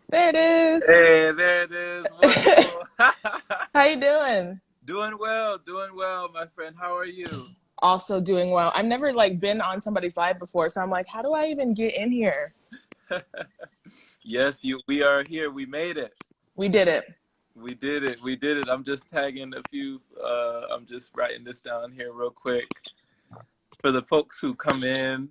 There it is. Hey, there it is. Wonderful. How you doing? Doing well, my friend. How are you? Also doing well. I've never been on somebody's live before, so I'm like, how do I even get in here? Yes, we are here. We made it. We did it. We did it. We did it. I'm just tagging a few, I'm just writing this down here real quick for the folks who come in.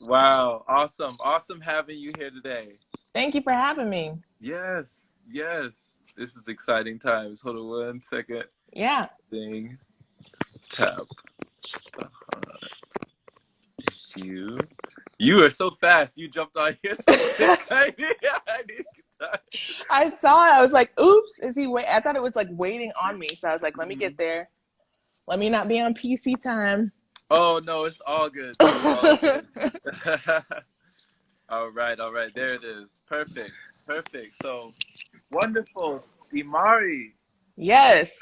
Wow, awesome. Awesome having you here today. Thank you for having me. Yes, yes. This is exciting times. Hold on one second. Yeah. Thing. Tab. You. You are so fast. You jumped on here so quick. I need time. I saw it. I was like, oops, is he wait? I thought it was like waiting on me. So I was like, let me get Mhm. there. Let me not be on PC time. Oh no, it's all good. It's all good. All right, all right. There it is. Perfect. Perfect. So wonderful. Imari. Imari. Yes.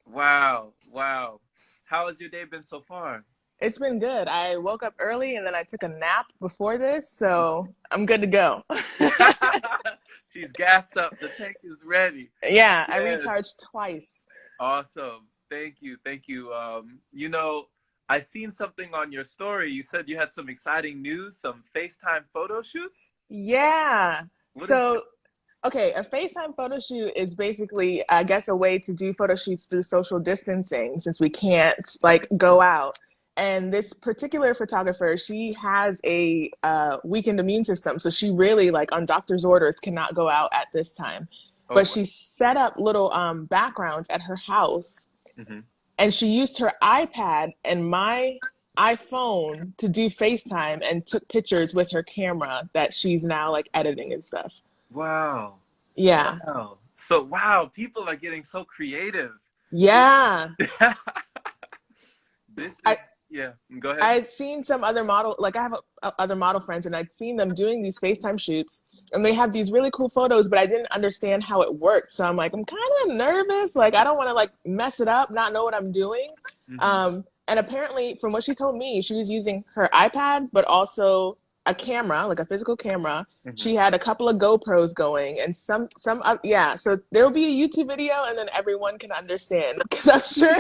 Wow. Wow. How has your day been so far? It's been good. I woke up early and then I took a nap before this, so I'm good to go. She's gassed up. The tank is ready. Yeah, I Yes. recharged twice. Awesome. Thank you. Thank you. I seen something on your story. You said you had some exciting news, some FaceTime photo shoots. Yeah. What is that? So, okay, a FaceTime photo shoot is basically, I guess, a way to do photo shoots through social distancing since we can't go out. And this particular photographer, she has a weakened immune system, so she really, like, on doctor's orders, cannot go out at this time. Oh, But wow. she set up little backgrounds at her house, Hmm. and she used her iPad and my iPhone to do FaceTime and took pictures with her camera that she's now like editing and stuff. Wow. Yeah. Wow. So, wow, people are getting so creative. This, Yeah. this I is, yeah, go ahead. I'd seen some other model, like I have other model friends, and I'd seen them doing these FaceTime shoots, and they have these really cool photos, but I didn't understand how it worked. So I'm like, I'm kind of nervous. Like, I don't want to like mess it up, not know what I'm doing. Hmm. And apparently, from what she told me, she was using her iPad, but also a camera, like a physical camera. Hmm. She had a couple of GoPros going, and yeah. So there will be a YouTube video, and then everyone can understand because I'm sure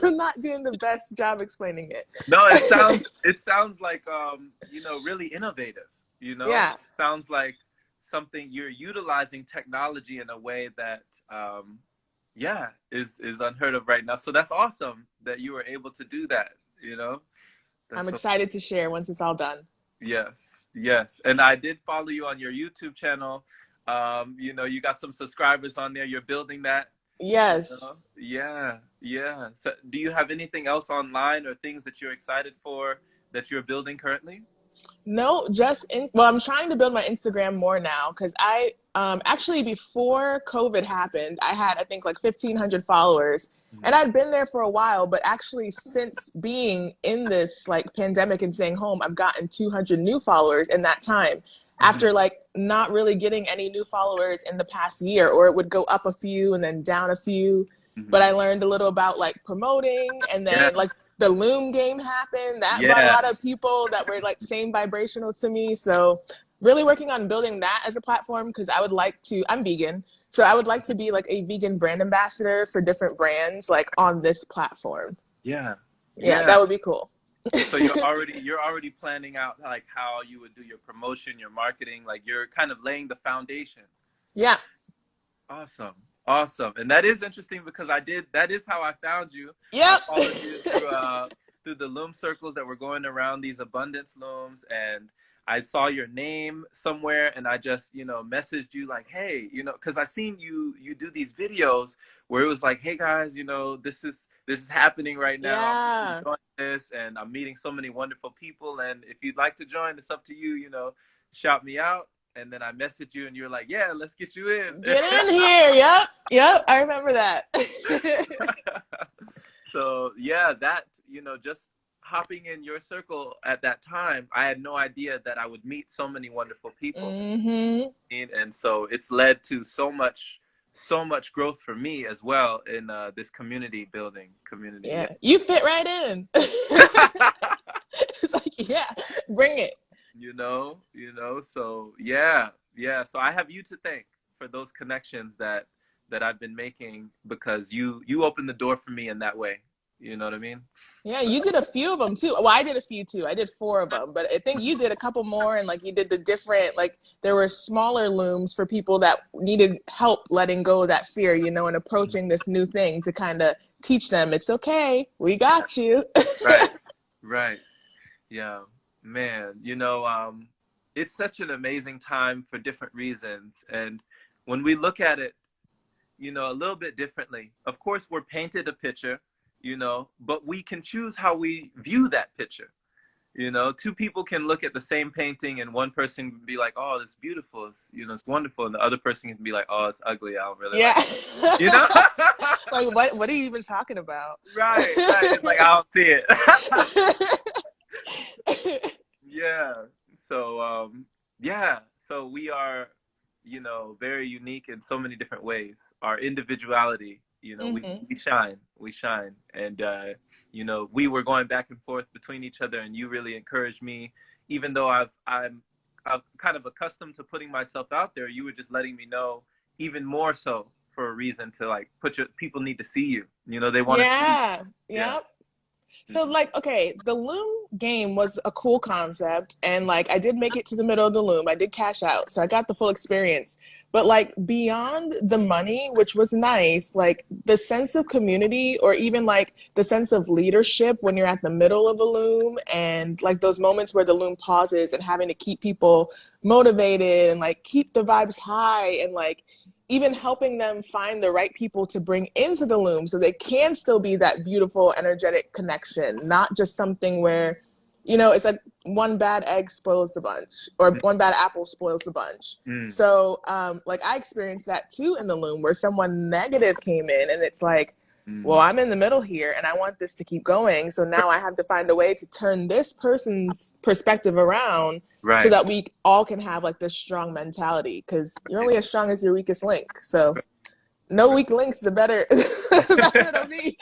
I'm not doing the best job explaining No, it. it sounds like really innovative, Yeah, Sounds like something you're utilizing technology in a way that yeah, is unheard of right now. So that's awesome that you were able to do that, you know? That's I'm so excited to share once it's all done. yes, yes. And I did follow you on your YouTube channel. You got some subscribers on there. You're building that. Yes. Yeah, yeah. So, do you have anything else online or things that you're excited for that you're building currently? No, well, I'm trying to build my Instagram more now because I actually before COVID happened, I had I think like 1,500 followers, and Mhm. I'd been there for a while. But actually, since being in this like pandemic and staying home, I've gotten 200 new followers in that time. Mhm. After like not really getting any new followers in the past year, or it would go up a few and then down a few. But Mhm. I learned a little about like promoting, and then like Yes. the Loom game happened. That brought a Yeah. lot of people that were like same vibrational to me. So really working on building that as a platform because I would like to, I'm vegan. So I would like to be like a vegan brand ambassador for different brands like on this platform. Yeah. Yeah, Yeah. that would be cool. So you're already planning out like how you would do your promotion, your marketing, like you're kind of laying the foundation. Yeah. Awesome. Awesome. And that is interesting because that is how I found you. I Yep. followed you through the loom circles that were going around these abundance looms, and I saw your name somewhere and I just, messaged you like, "Hey, cuz I seen you do these videos where it was like, "Hey guys, this is happening right now. I'm Yeah. enjoying this and I'm meeting so many wonderful people and if you'd like to join, it's up to you, shout me out." And then I messaged you and you're like, "Yeah, let's get you in." Get in here. Yep. Yep. I remember that. So yeah, that just hopping in your circle at that time, I had no idea that I would meet so many wonderful people, Hmm. and so it's led to so much growth for me as well in this community building community. Yeah. You fit right in. Yeah. It's like, yeah, bring it. So yeah, Yeah. So I have you to thank for those connections that I've been making, because you opened the door for me in that way. You know what I mean? Yeah, you did a few of them too. Well, I did a few too. I did four of them, but I think you did a couple more, and like you did the different, like there were smaller looms for people that needed help letting go of that fear, and approaching this new thing to kind of teach them it's okay, we Yeah. got you. Right. Right. Yeah. Man, it's such an amazing time for different reasons. And when we look at it, a little bit differently, of course, we're painted a picture, but we can choose how we view that picture. Two people can look at the same painting, and one person can be like, "Oh, it's beautiful, it's wonderful," and the other person can be like, "Oh, it's ugly. I don't really like Yeah. it." You know? Like what are you even talking about? Right, right. It's like I don't see it. Yeah. So, yeah. So we are, very unique in so many different ways. Our individuality, Hmm. we shine, and we were going back and forth between each other, and you really encouraged me, even though I'm kind of accustomed to putting myself out there. You were just letting me know even more so for a reason to like people need to see you. They want to see. Yeah. Yeah. Yep. So like, okay, the loom game was a cool concept, and like I did make it to the middle of the loom. I did cash out, so I got the full experience. But like beyond the money, which was nice, like the sense of community or even like the sense of leadership when you're at the middle of a loom, and like those moments where the loom pauses and having to keep people motivated and like keep the vibes high, and like even helping them find the right people to bring into the loom so they can still be that beautiful, energetic connection, not just something where, it's like one bad egg spoils the bunch or one bad apple spoils the bunch. Mm, So, like I experienced that too in the loom where someone negative came in and it's like, well, mm. I'm in the middle here and I want this to keep going. So now I have to find a way to turn this person's perspective around so Right. that we all can have like this strong mentality because you're only as strong as your weakest link. So no Right. weak links, the better, the better it'll be.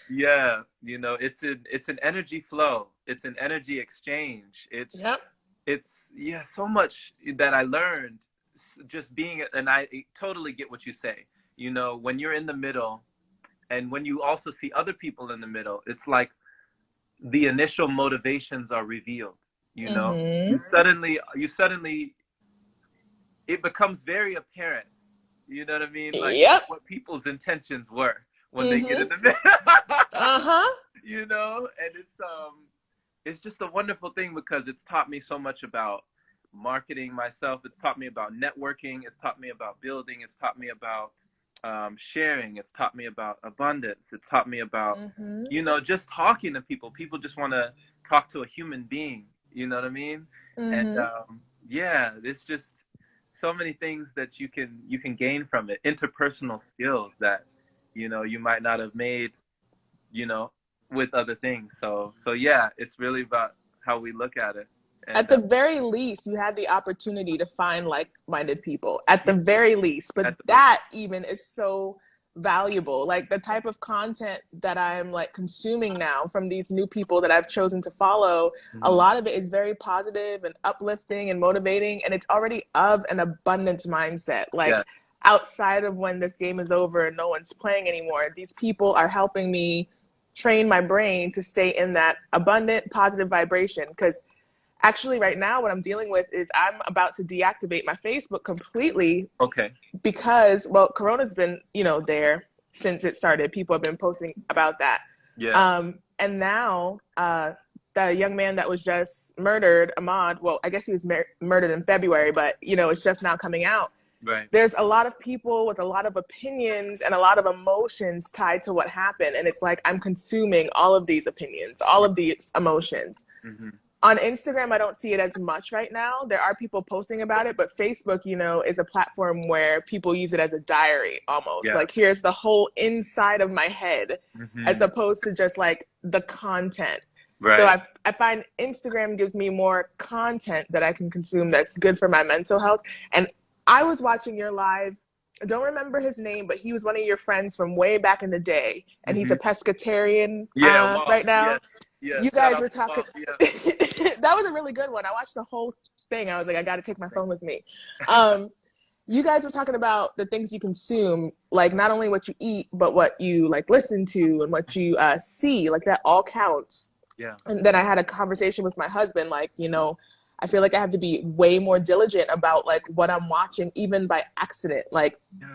Yeah, it's an energy flow. It's an energy exchange. It's Yep. it's yeah, so much that I learned just being, and I totally get what you say. When you're in the middle, and when you also see other people in the middle, it's like the initial motivations are revealed. You know, Mm-hmm. you suddenly it becomes very apparent. You know what I mean? Like Yep. what people's intentions were when they get in Mm-hmm. the middle. Uh-huh. And it's just a wonderful thing because it's taught me so much about marketing myself. It's taught me about networking. It's taught me about building. It's taught me about sharing. It's taught me about abundance. It's taught me about Mm-hmm. just talking to people. People just want to talk to a human being. You know what I mean? And Mm-hmm. yeah, it's just so many things that you can gain from it. Interpersonal skills that you might not have made you know, with other things. So yeah, it's really about how we look at it. At And the very least, you had the opportunity to find like-minded people. At the yeah, very least, but at the very that even is so valuable. Like the type of content that I'm like consuming now from these new people that I've chosen to follow, a hmm lot of it is very positive and uplifting and motivating, and it's already of an abundance mindset. yeah, Like outside of when this game is over and no one's playing anymore, these people are helping me train my brain to stay in that abundant positive vibration because actually right now what I'm dealing with is I'm about to deactivate my Facebook completely okay, because well Corona's been there since it started. People have been posting about that. yeah, And now the young man that was just murdered, Ahmad, well I guess he was murdered in February, but it's just now coming out. right, There's a lot of people with a lot of opinions and a lot of emotions tied to what happened, and it's like I'm consuming all of these opinions, all right, of these emotions. hmm On Instagram, I don't see it as much right now. There are people posting about it, but Facebook, is a platform where people use it as a diary almost. yeah, Like, here's the whole inside of my head, as hmm opposed to just like the content. So right, I find Instagram gives me more content that I can consume that's good for my mental health. And I was watching your live. I don't remember his name, but he was one of your friends from way back in the day, and he's hmm a pescatarian yeah, Walt, right now. yes, yes. You Shout guys out were to talking. Walt, yeah, That was a really good one. I watched the whole thing. I was like, I got to take my phone with me. Um, you guys were talking about the things you consume, like not only what you eat, but what you like listen to and what you see. Like that all counts. Yeah. And then I had a conversation with my husband, like, you know, I feel like I have to be way more diligent about like what I'm watching, even by accident. Like Yeah.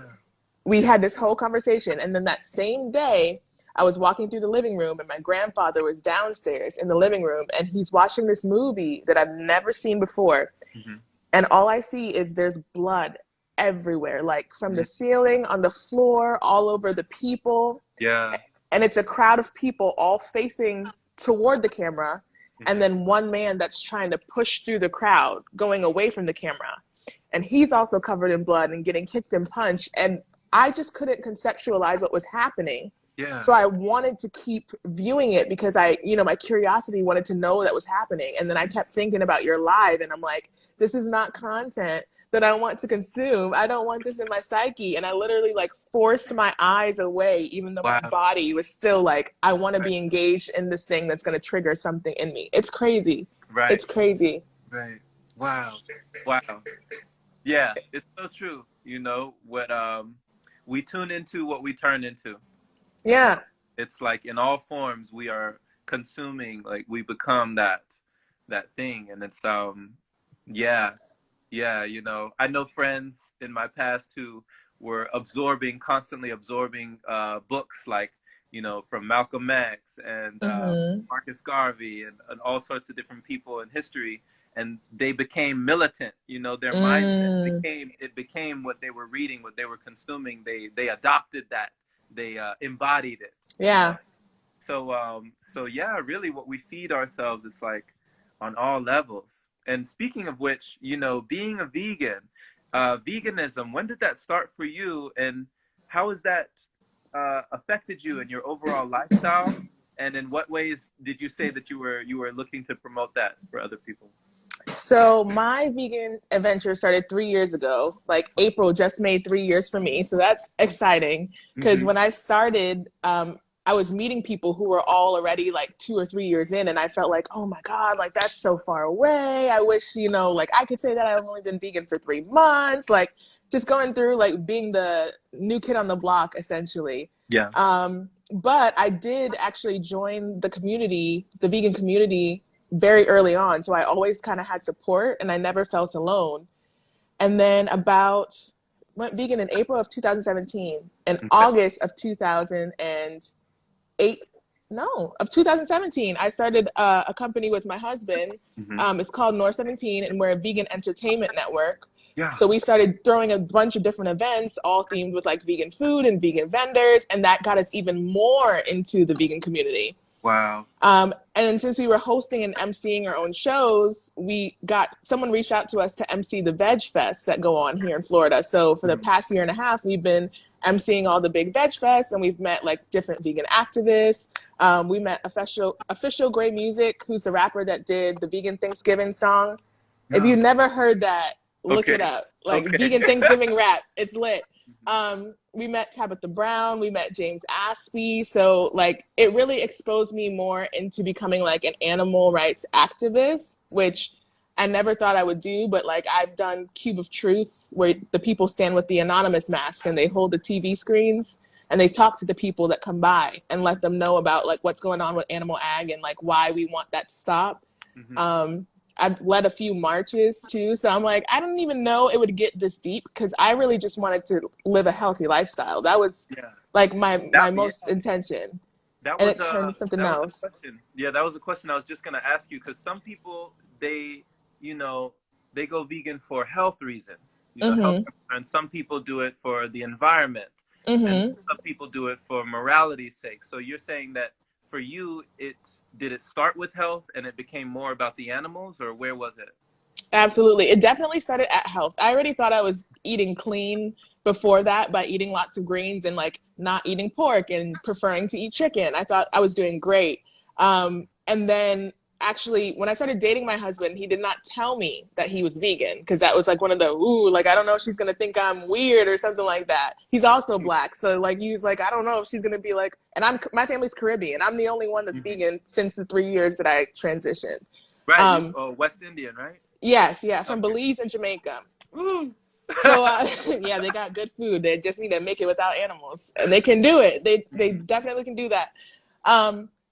we had this whole conversation, and then that same day I was walking through the living room and my grandfather was downstairs in the living room and he's watching this movie that I've never seen before, Mm-hmm. and all I see is there's blood everywhere, like from the Mm-hmm. ceiling, on the floor, all over the people. Yeah. And it's a crowd of people all facing toward the camera, and Mm-hmm. then one man that's trying to push through the crowd going away from the camera, and he's also covered in blood and getting kicked and punched, and I just couldn't conceptualize what was happening. Yeah. So I wanted to keep viewing it because I, you know, my curiosity wanted to know that was happening. And then I kept thinking about your live, and I'm like, this is not content that I want to consume. I don't want this in my psyche. And I literally like forced my eyes away, even though my Wow. body was still like, I want to be engaged in this thing that's going to trigger something in me. It's crazy. Right. It's crazy. Right. Wow. Wow. Yeah, it's so true. You know, what we tune into what we turn into. And Yeah. it's like in all forms we are consuming, like we become that thing. And it's yeah, yeah, you know, I know friends in my past who were constantly absorbing books like, you know, from Malcolm X and Mm-hmm. Marcus Garvey and all sorts of different people in history, and they became militant. You know, their mindset Mm. became what they were reading, what they were consuming. They adopted that. They embodied it. You know, Yeah. so yeah, really, what we feed ourselves is like on all levels. And speaking of which, you know, being a vegan, veganism, when did that start for you, and how has that affected you in your overall lifestyle? And in what ways did you say that you were looking to promote that for other people? So my vegan adventure started 3 years ago. Like April just made 3 years for me, so that's exciting. Because Mm-hmm. when I started, I was meeting people who were all already like 2 or 3 years in, and I felt like, oh my god, like that's so far away. I wish, you know, like I could say that I've only been vegan for 3 months. Like just going through like being the new kid on the block, essentially. Yeah. But I did actually join the community, the vegan community, very early on. So I always kind of had support and I never felt alone. And then about went vegan in April of 2017. In Okay. August of 2008, no, of 2017, I started a company with my husband. Mm-hmm. It's called North 17, and we're a vegan entertainment network. Yeah. So we started throwing a bunch of different events, all themed with like vegan food and vegan vendors, and that got us even more into the vegan community. Wow. And since we were hosting and emceeing our own shows, we got someone reached out to us to MC the Veg Fest that go on here in Florida. So for the Mm-hmm. past year and a half, we've been emceeing all the big veg fests, and we've met like different vegan activists. We met official Gray Music, who's the rapper that did the vegan Thanksgiving song. If No. you've never heard that, look Okay. it up. Like Okay. vegan Thanksgiving rap, it's lit. Mm-hmm. We met Tabitha Brown, we met James Aspie. So like it really exposed me more into becoming like an animal rights activist, which I never thought I would do, but like I've done Cube of Truths where the people stand with the anonymous mask and they hold the TV screens and they talk to the people that come by and let them know about like what's going on with animal ag and like why we want that to stop. Mm-hmm. Um, I've led a few marches too. So I'm like, I didn't even know it would get this deep because I really just wanted to live a healthy lifestyle. That was Yeah. like my Yeah. most intention. That And was it turned to something a else. question. Yeah, that was a question I was just gonna ask you, because some people, you know they go vegan for health reasons, health Mm-hmm. concerns. Some people do it for the environment, and Mm-hmm. some people do it for morality's sake. So you're saying that for you, it start with health and it became more about the animals, or where was it? Absolutely. It definitely started at health. I already thought I was eating clean before that by eating lots of greens and like not eating pork and preferring to eat chicken. I thought I was doing great. And then actually, when I started dating my husband, he did not tell me that he was vegan because that was like one of the, ooh, like, I don't know if she's going to think I'm weird or something like that. He's also black. So like, he was like, I don't know if she's going to be like, and my family's Caribbean. I'm the only one that's Mm-hmm. vegan since the 3 years that I transitioned. Right, you Um, West Indian, right? Yes, yeah, from Okay. Belize and Jamaica. Woo. So yeah, they got good food. They just need to make it without animals, and they can do it. They Mhm. definitely can do that.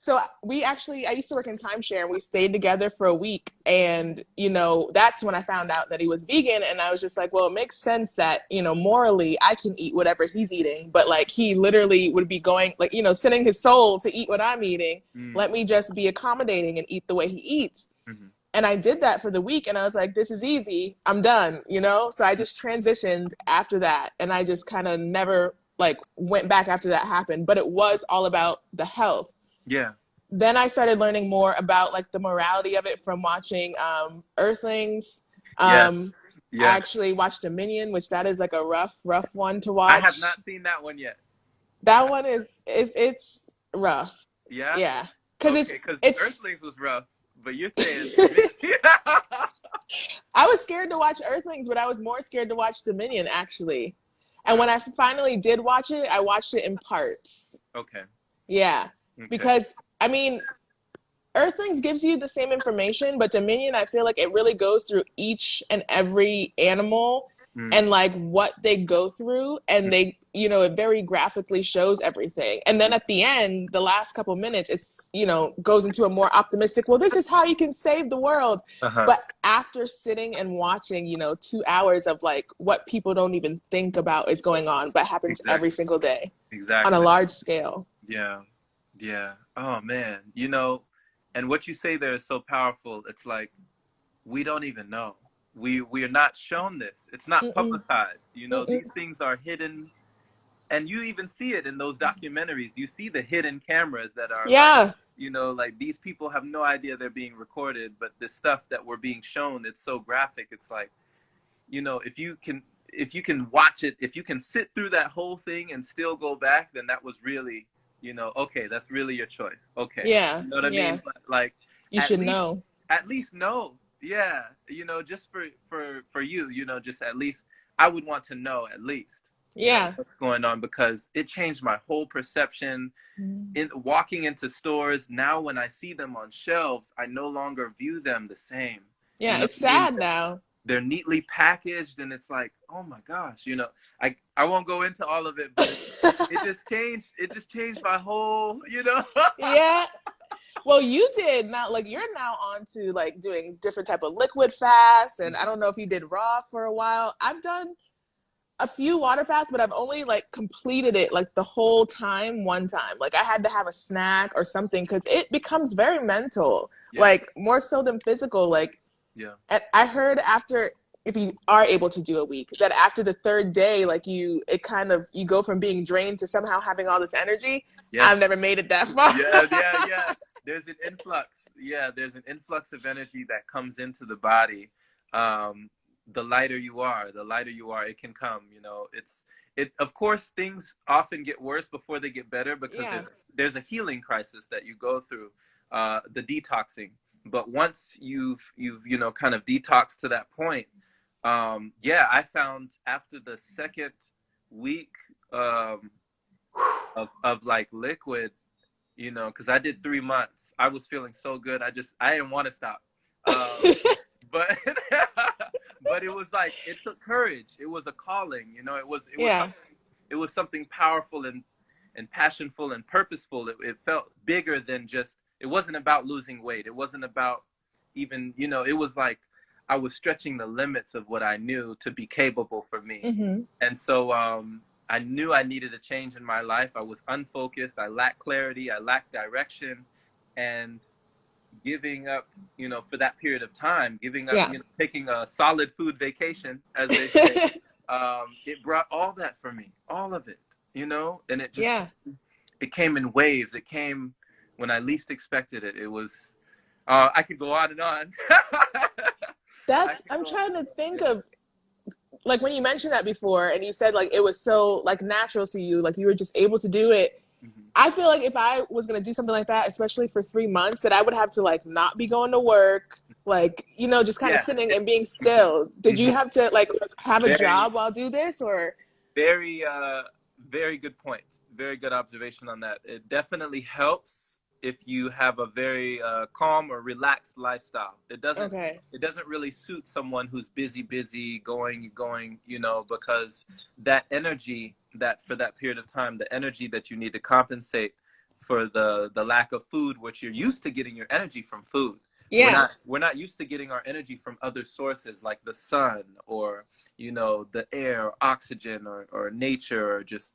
So we actually, I used to work in timeshare, and we stayed together for a week. And that's when I found out that he was vegan, and I was just like, well, it makes sense that morally I can eat whatever he's eating, but like he literally would be going like sending his soul to eat what I'm eating. Mm. Let me just be accommodating and eat the way he eats. Mhm. And I did that for the week, and I was like, this is easy. I'm done. So I just transitioned after that, and I just kind of never like went back after that happened. But it was all about the health. Yeah. Then I started learning more about like the morality of it from watching Earthlings. Yes. I Yes. actually watched Dominion, which that is like a rough one to I have watch. not seen that one yet. That one is it's rough. Yeah. Yeah, because Okay, it's because it's Earthlings was rough, but you're saying. I was scared to watch Earthlings, but I was more scared to watch Dominion actually. And Wow. when I finally did watch it, I watched it in parts. Okay. Yeah, Okay. because I mean, Earthlings gives you the same information, but Dominion, I feel like it really goes through each and every animal Mm. and like what they go through, and it very graphically shows everything. And then at the end, the last couple minutes, goes into a more optimistic, well, this is how you can save the world. Uh-huh. But after sitting and watching, 2 hours of like what people don't even think about is going on, but happens every Exactly. single day on a Exactly. large scale. Yeah. Yeah. Oh man. And what you say there is so powerful. It's like we don't even know. We are not shown this. It's not Mm-mm, publicized. mm-mm. These things are hidden, and you even see it in those documentaries. You see the hidden cameras that are like, Yeah. like these people have no idea they're being recorded, but the stuff that we're being shown, it's so graphic. It's like, if you can watch it, if you can sit through that whole thing and still go back, then that was really, okay, that's really your choice. Okay. Yeah. You know what I Yeah. mean? But like You at should least know. at least know. Yeah, just for you, just at least I would want to know at least, Yeah. what's going on, because it changed my whole perception Mm. in walking into stores. Now when I see them on shelves, I no longer view them the same. You Yeah. know It's what I mean? sad now. They're neatly packaged, and it's like, oh my gosh, I won't go into all of it, but it just changed my whole. Yeah. Well, you did now, like you're now on to like doing different type of liquid fasts, and I don't know if you did raw for a while. I've done a few water fasts, but I've only like completed it like the whole time one time. Like I had to have a snack or something because it becomes very mental, Yeah. like more so than physical. Like, Yeah. and I heard after, if you are able to do a week, that after the third day, like it kind of, you go from being drained to somehow having all this energy. I've Yes. never made it that far. Yeah, yeah, yeah. There's an influx. Yeah, there's an influx of energy that comes into the body. Um, the lighter you are, it can come. Of course, things often get worse before they get better, because Yeah. there's a healing crisis that you go through, the detoxing. But once you've kind of detoxed to that point, yeah, I found after the second week, um, of like liquid, because I did 3 months. I was feeling so good. I didn't want to stop. But but it was like, it took courage. It was a calling. Yeah. It was something powerful and passionful and purposeful. It felt bigger than just. It wasn't about losing weight. It wasn't about even. It was like I was stretching the limits of what I knew to be capable for me. Hmm. And so I knew I needed a change in my life. I was unfocused. I lacked clarity. I lacked direction. And giving up, for that period of time, giving up, Yeah. taking a solid food vacation, as they say, it brought all that for me, all of it, and Yeah. it came in waves. It came when I least expected it. It was, I could go on and on. I could I'm go trying to on. think of, like when you mentioned that before and you said like it was so like natural to you, like you were just able to do it. Yeah. Hmm. I feel like if I was going to do something like that, especially for 3 months, that I would have to like not be going to work, like, just kind of Yeah. sitting and being Hmm. still. Did you Hmm. have to like have a Very, job while do this or? very, very good point. Very good observation on that. It definitely helps if you have a very calm or relaxed lifestyle. Okay. It doesn't really suit someone who's busy, going, because that energy that for that period of time, the energy that you need to compensate for the lack of food, which you're used to getting your energy from food. Yeah. We're not used to getting our energy from other sources like the sun or the air, or oxygen, or nature, or just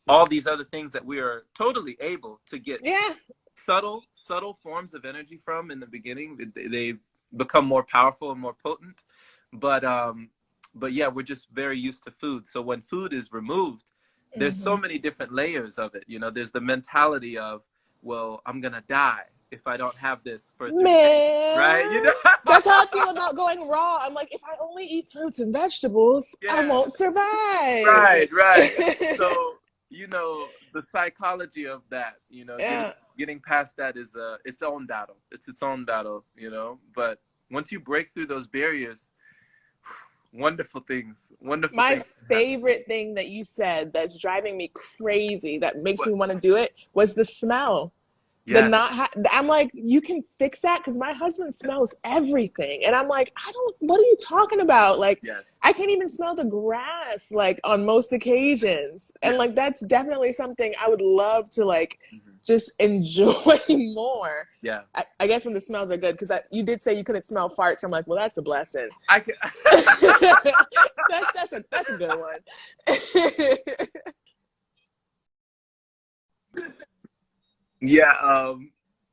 all these other things that we are totally able to get Yeah. subtle forms of energy from in the beginning. They become more powerful and more potent, but yeah, we're just very used to food. So when food is removed, there's so Hmm. many different layers of it. There's the mentality of, well, I'm gonna die if I don't have this for 3 days, right? Man, that's how I feel about going raw. I'm like, if I only eat fruits and vegetables, I Yeah, won't survive. right. So the psychology of that, Yeah. getting past that is its own battle. It's its own battle. But once you break through those barriers, wonderful My things happen. favorite thing that you said that's driving me crazy, that makes What? me want to do it, was the smell. The Yes, not I'm like, you can fix that because my husband smells everything, and I'm like, I don't, what are you talking about? Like, yes, I can't even smell the grass like on most occasions, and yeah. like that's definitely something I would love to like Hmm. just enjoy more. Yeah. I guess when the smells are good, because you did say you couldn't smell farts. I'm like, well, that's a blessing. I can. That's a good one. Yeah.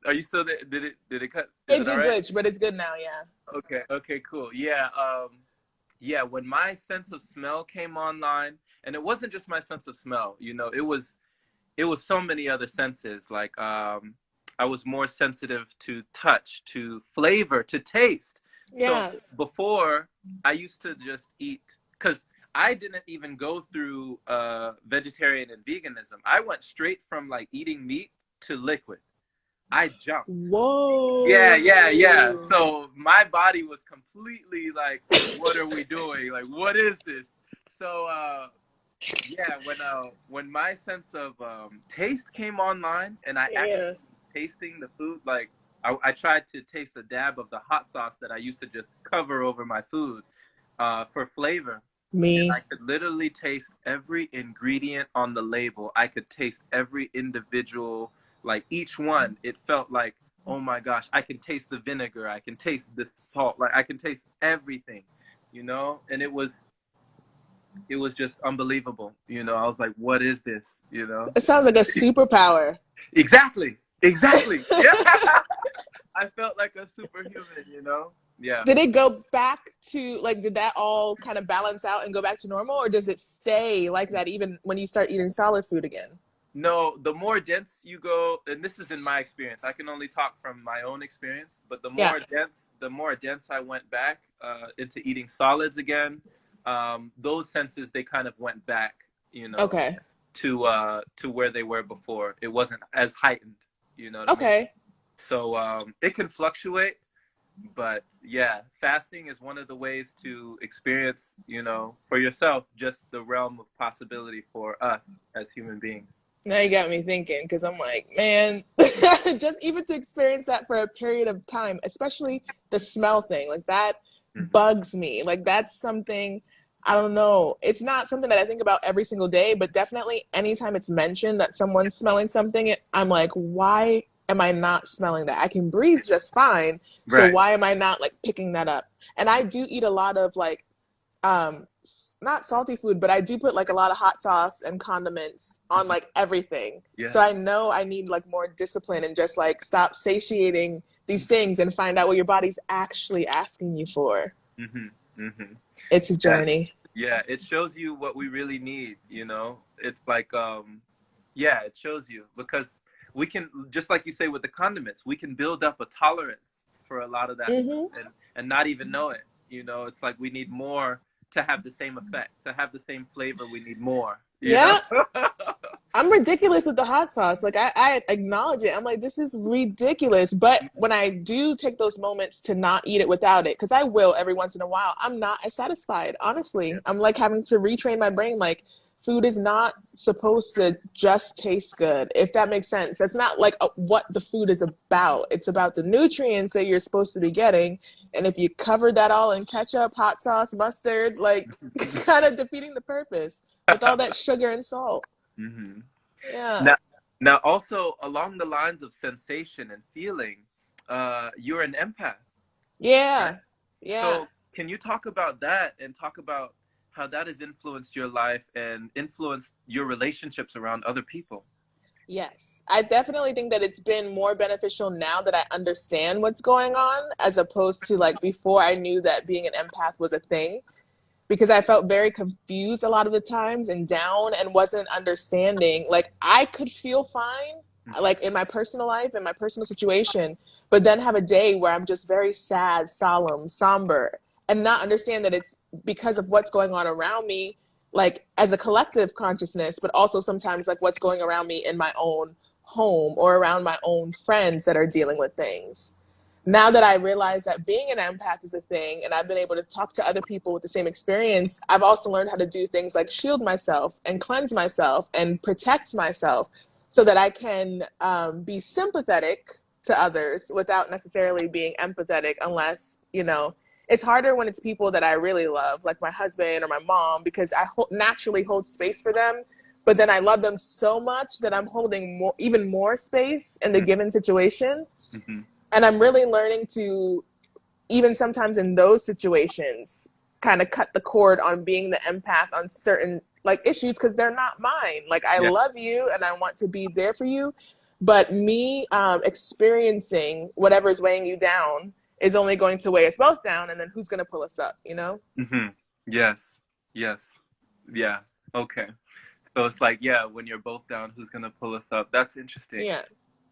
Are you still there? Did it cut? Is It it all did right? glitch, but it's good now. Yeah. Okay. Okay. Cool. Yeah. Yeah. When my sense of smell came online, and it wasn't just my sense of smell. It was so many other senses. Like I was more sensitive to touch, to flavor, to taste. So Yeah. before, I used to just eat, because I didn't even go through vegetarian and veganism. I went straight from like eating meat to liquid. I jumped. Yeah. Whoa. So my body was completely like, what are we doing? Like, what is this? So yeah, when my sense of taste came online, and I actually Yeah. tasting the food, like I tried to taste a dab of the hot sauce that I used to just cover over my food for flavor. And I Me. could literally taste every ingredient on the label. I could taste every individual, like each one. It felt like, oh my gosh, I can taste the vinegar. I can taste the salt. Like I can taste everything. And it was just unbelievable. I was like, what is this? It sounds like a superpower. Exactly. Yeah. I felt like a superhuman. Yeah. Did it go back to like, did that all kind of balance out and go back to normal, or does it stay like that even when you start eating solid food again? No, the more dense you go, and this is in my experience. I can only talk from my own experience, but Yeah. the more dense I went back into eating solids again, those senses, they kind of went back, you know, Okay. to where they were before. It wasn't as heightened. You know what I mean? Okay. So it can fluctuate, but yeah, fasting is one of the ways to experience, for yourself, just the realm of possibility for us as human beings. Now you got me thinking, because I'm like, man, just even to experience that for a period of time, especially the smell thing, like that Hmm. bugs me. Like that's something, I don't know. It's not something that I think about every single day, but definitely anytime it's mentioned that someone's smelling something, I'm like, why am I not smelling that? I can breathe just fine. So Right. why am I not like picking that up? And I do eat a lot of like not salty food, but I do put like a lot of hot sauce and condiments on Mhm. like everything. So Yeah. I know I need like more discipline and just like stop satiating these things and find out what your body's actually asking you for. Hmm. Hmm. It's a Yeah. journey. Yeah. It shows you what we really need. It's like, yeah, it shows you because we can, just like you say with the condiments, we can build up a tolerance for a lot of that stuff Hmm. and not even know it. It's like we need more to have the same effect, to have the same flavor. We need more. Yeah, I'm ridiculous with the hot sauce. Like I acknowledge it. I'm like, this is ridiculous. But when I do take those moments to not eat it without it, because I will every once in a while, I'm not as satisfied. Honestly, Yeah. I'm like having to retrain my brain. Like, food is not supposed to just taste good, if that makes sense. That's not like what the food is about. It's about the nutrients that you're supposed to be getting. And if you cover that all in ketchup, hot sauce, mustard, like kind of defeating the purpose with all that sugar and salt. Hmm. Yeah. Now, now, also along the lines of sensation and feeling, you're an empath, right? Yeah. Yeah. So, can you talk about that and talk about how that has influenced your life and influenced your relationships around other people? Yes, I definitely think that it's been more beneficial now that I understand what's going on, as opposed to like before I knew that being an empath was a thing, because I felt very confused a lot of the times and down and wasn't understanding. Like I could feel fine, like in my personal life, in my personal situation, but then have a day where I'm just very sad, solemn, somber, and not understand that it's because of what's going on around me, like as a collective consciousness, but also sometimes like what's going around me in my own home or around my own friends that are dealing with things. Now that I realize that being an empath is a thing and I've been able to talk to other people with the same experience, I've also learned how to do things like shield myself and cleanse myself and protect myself so that I can be sympathetic to others without necessarily being empathetic, unless, it's harder when it's people that I really love, like my husband or my mom, because I naturally hold space for them. But then I love them so much that I'm holding more, even more space in the given situation. Mm-hmm. And I'm really learning to, even sometimes in those situations, kind of cut the cord on being the empath on certain like issues, because they're not mine. Like I Yeah. love you and I want to be there for you, but me experiencing whatever's weighing you down is only going to weigh us both down, and then who's going to pull us up? Mm-hmm. Yes. Yes. Yeah. Okay. So it's like, yeah, when you're both down, who's gonna pull us up? That's interesting. Yeah.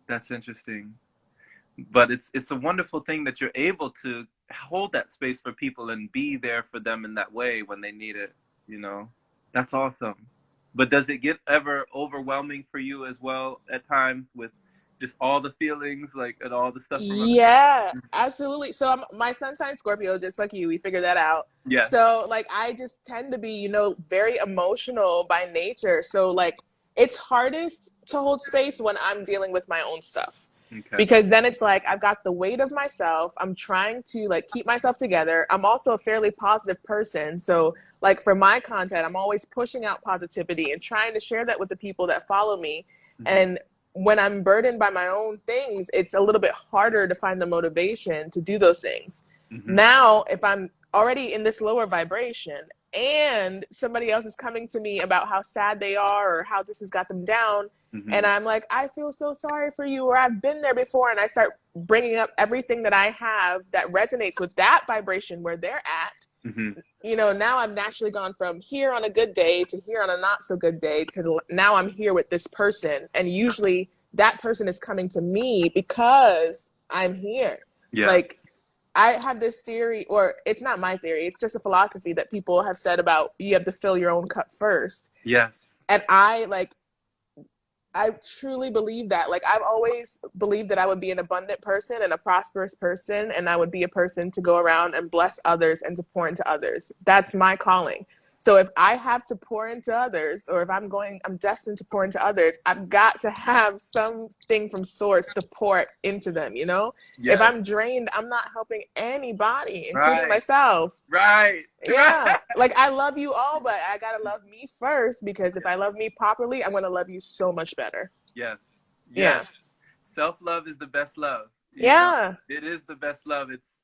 That's interesting. But it's a wonderful thing that you're able to hold that space for people and be there for them in that way when they need it, you know. That's awesome. But does it get ever overwhelming for you as well at times with just all the feelings like and all the stuff from other Yeah, absolutely. So my sun sign Scorpio, just like you. We figured that out. Yeah. So like I just tend to be, very emotional by nature. So like it's hardest to hold space when I'm dealing with my own stuff. Okay. Because then it's like I've got the weight of myself. I'm trying to like keep myself together. I'm also a fairly positive person. So like for my content, I'm always pushing out positivity and trying to share that with the people that follow me. Mm-hmm. And when I'm burdened by my own things, it's a little bit harder to find the motivation to do those things. Mm-hmm. Now, if I'm already in this lower vibration and somebody else is coming to me about how sad they are or how this has got them down, Mm-hmm. and I'm like, I feel so sorry for you, or I've been there before, and I start bringing up everything that I have that resonates with that vibration where they're at, Mm-hmm. now I'm naturally gone from here on a good day to here on a not so good day to now I'm here with this person. And usually that person is coming to me because I'm here. Yeah. Like, I have this theory, or it's not my theory, it's just a philosophy that people have said about you have to fill your own cup first. Yes. And I truly believe that. Like, I've always believed that I would be an abundant person and a prosperous person, and I would be a person to go around and bless others and to pour into others. That's my calling. So if I have to pour into others, or if I'm destined to pour into others, I've got to have something from source to pour into them. If Yes. I'm drained, I'm not helping anybody, including Right. myself. Right. Yeah. Like I love you all, but I gotta love me first, because if I love me properly, I'm gonna love you so much better. Yes. Yeah. Yes. Self-love is the best love. Yeah. It is the best love. It's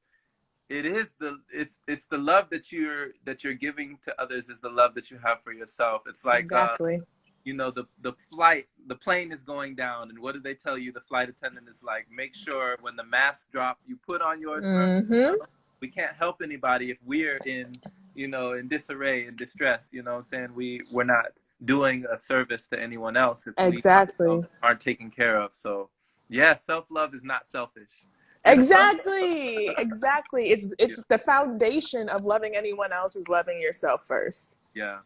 the love that you're giving to others is the love that you have for yourself. It's like Exactly. the plane is going down, and what do they tell you? The flight attendant is like, make sure when the mask drop, you put on yours first. Mm-hmm. We can't help anybody if we're in disarray and distress. You know what I'm saying? We're not doing a service to anyone else if we Exactly. ourselves aren't taken care of. So yeah, self-love is not selfish. You know? Exactly. Exactly. It's Yeah. it's the foundation of loving anyone else is loving yourself first. Yeah.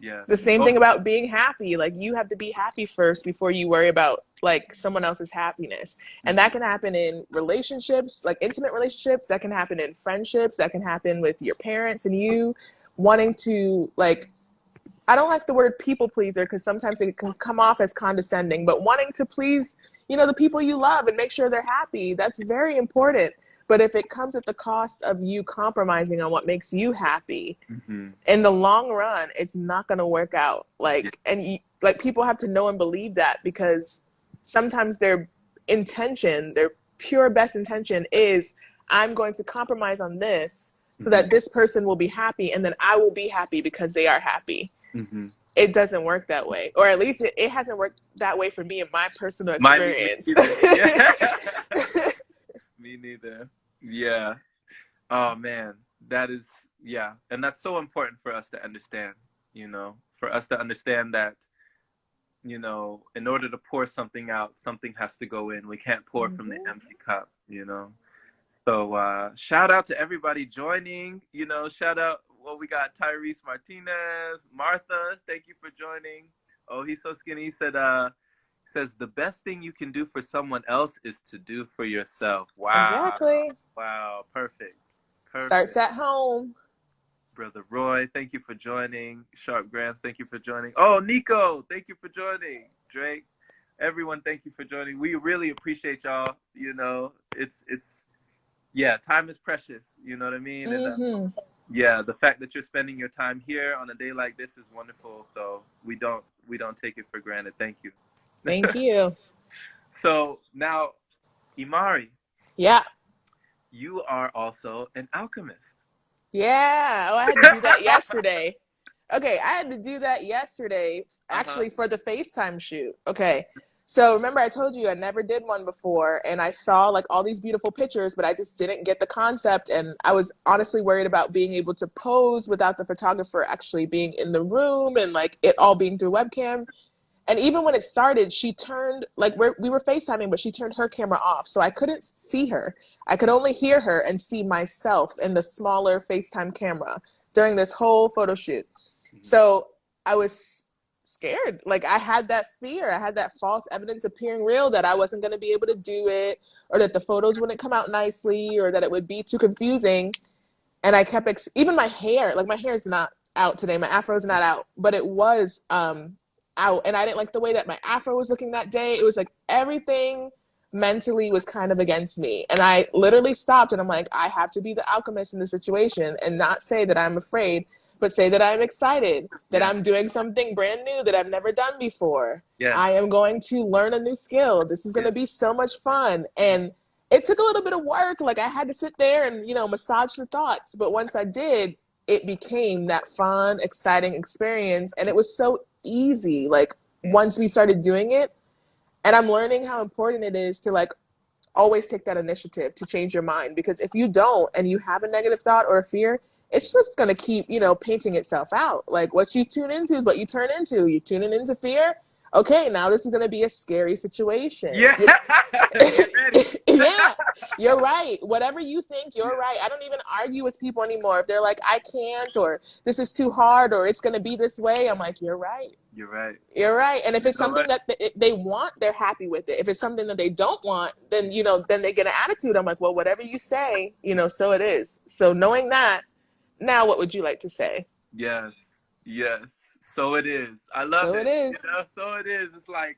Yes. The same Oh, thing about being happy. Like you have to be happy first before you worry about like someone else's happiness. And that can happen in relationships, like intimate relationships, that can happen in friendships, that can happen with your parents and you wanting to like I don't like the word people pleaser because sometimes it can come off as condescending, but wanting to please, the people you love and make sure they're happy, that's very important. But if it comes at the cost of you compromising on what makes you happy, Mm-hmm. in the long run, it's not going to work out. Yeah. Like people have to know and believe that, because sometimes their pure best intention is, I'm going to compromise on this so Mm-hmm. that this person will be happy, and then I will be happy because they are happy. Mm-hmm. It doesn't work that way, or at least it hasn't worked that way for me in my personal Me experience. neither. Yeah. Me neither. Yeah. Oh man, that is, yeah, and that's so important for us to understand. For us to understand that, in order to pour something out, something has to go in. We can't pour from the Mm-hmm. empty cup. So shout out to everybody joining. Shout out. Well, we got Tyrese Martinez, Martha. Thank you for joining. Oh, he's so skinny. He says the best thing you can do for someone else is to do for yourself. Wow, Exactly. wow, perfect, Starts perfect. at home. Brother Roy, thank you for joining. Sharp Grams, thank you for joining. Oh, Nico, thank you for joining. Drake, everyone, thank you for joining. We really appreciate y'all. It's yeah, time is precious. You know what I mean? And Mm-hmm. yeah, the fact that you're spending your time here on a day like this is wonderful. So we don't take it for granted. Thank you. Thank you. So now, Imari, Yeah. you are also an alchemist. Yeah. Oh, I had to do that yesterday. Okay, I had to do that yesterday, Uh-huh. actually, for the FaceTime shoot. Okay. So remember I told you I never did one before, and I saw like all these beautiful pictures, but I just didn't get the concept, and I was honestly worried about being able to pose without the photographer actually being in the room, and like it all being through webcam. And even when it started, she turned, like, we were FaceTiming, but she turned her camera off. So I couldn't see her. I could only hear her and see myself in the smaller FaceTime camera during this whole photo shoot. Mhm. So I was scared. Like, I had that fear. I had that false evidence appearing real that I wasn't going to be able to do it, or that the photos wouldn't come out nicely, or that it would be too confusing. And I kept even my hair, like my hair is not out today, my afro is not out, but it was out, and I didn't like the way that my afro was looking that day. It was like everything mentally was kind of against me, and I literally stopped, and I'm like, I have to be the alchemist in the situation and not say that I'm afraid, but say that I'm excited, that Yeah. I'm doing something brand new that I've never done before. Yes. I am going to learn a new skill. This is going Yes. to be so much fun. And it took a little bit of work. Like, I had to sit there and, massage the thoughts. But once I did, it became that fun, exciting experience. And it was so easy. Like, once we started doing it, and I'm learning how important it is to, like, always take that initiative to change your mind, because if you don't and you have a negative thought or a fear, it's just going to keep painting itself out. Like, what you tune into is what you turn into. You tune into fear, okay, now this is going to be a scary situation. Yeah. Get ready. Yeah, you're right. Whatever you think, you're Yeah. right. I don't even argue with people anymore. If they're like, I can't, or this is too hard, or it's going to be this way, I'm like, you're right. You're right. You're right. And if You it's know something what? that they want, they're happy with it. If it's something that they don't want, then, then they get an attitude. I'm like, well, whatever you say, so it is. So knowing that, now what would you like to say? Yes. Yes. So it is. I love So it it. is. So it is. It's like,